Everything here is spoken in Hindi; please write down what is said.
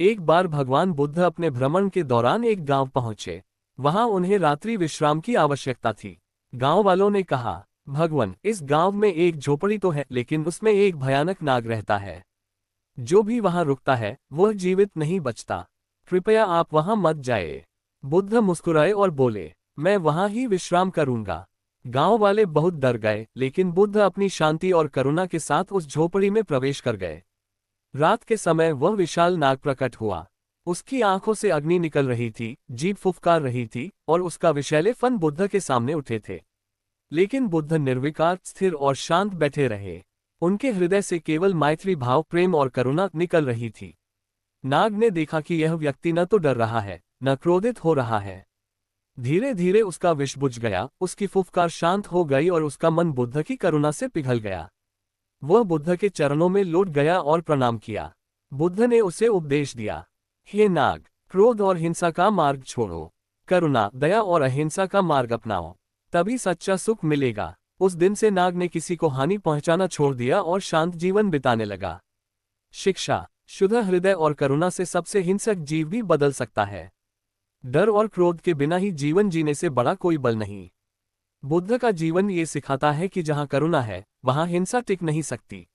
एक बार भगवान बुद्ध अपने भ्रमण के दौरान एक गांव पहुंचे। वहां उन्हें रात्रि विश्राम की आवश्यकता थी। गांव वालों ने कहा, भगवान, इस गांव में एक झोपड़ी तो है, लेकिन उसमें एक भयानक नाग रहता है। जो भी वहां रुकता है वह जीवित नहीं बचता। कृपया आप वहां मत जाए। बुद्ध मुस्कुराए और बोले, मैं वहां ही विश्राम करूंगा। गांव वाले बहुत डर गए, लेकिन बुद्ध अपनी शांति और करुणा के साथ उस झोपड़ी में प्रवेश कर गए। रात के समय वह विशाल नाग प्रकट हुआ। उसकी आंखों से अग्नि निकल रही थी, जीभ फुफकार रही थी, और उसका विषैले फन बुद्ध के सामने उठे थे। लेकिन बुद्ध निर्विकार, स्थिर और शांत बैठे रहे। उनके हृदय से केवल मैत्री भाव, प्रेम और करुणा निकल रही थी। नाग ने देखा कि यह व्यक्ति न तो डर रहा है, न क्रोधित हो रहा है। धीरे धीरे उसका विष बुझ गया, उसकी फुफकार शांत हो गई और उसका मन बुद्ध की करुणा से पिघल गया। वह बुद्ध के चरणों में लौट गया और प्रणाम किया। बुद्ध ने उसे उपदेश दिया, हे नाग, क्रोध और हिंसा का मार्ग छोड़ो। करुणा, दया और अहिंसा का मार्ग अपनाओ। तभी सच्चा सुख मिलेगा। उस दिन से नाग ने किसी को हानि पहुंचाना छोड़ दिया और शांत जीवन बिताने लगा। शिक्षा, शुद्ध हृदय और करुणा से सबसे हिंसक जीव भी बदल सकता है। डर और क्रोध के बिना ही जीवन जीने से बड़ा कोई बल नहीं। बुद्ध का जीवन ये सिखाता है कि जहां करुणा है, वहां हिंसा टिक नहीं सकती।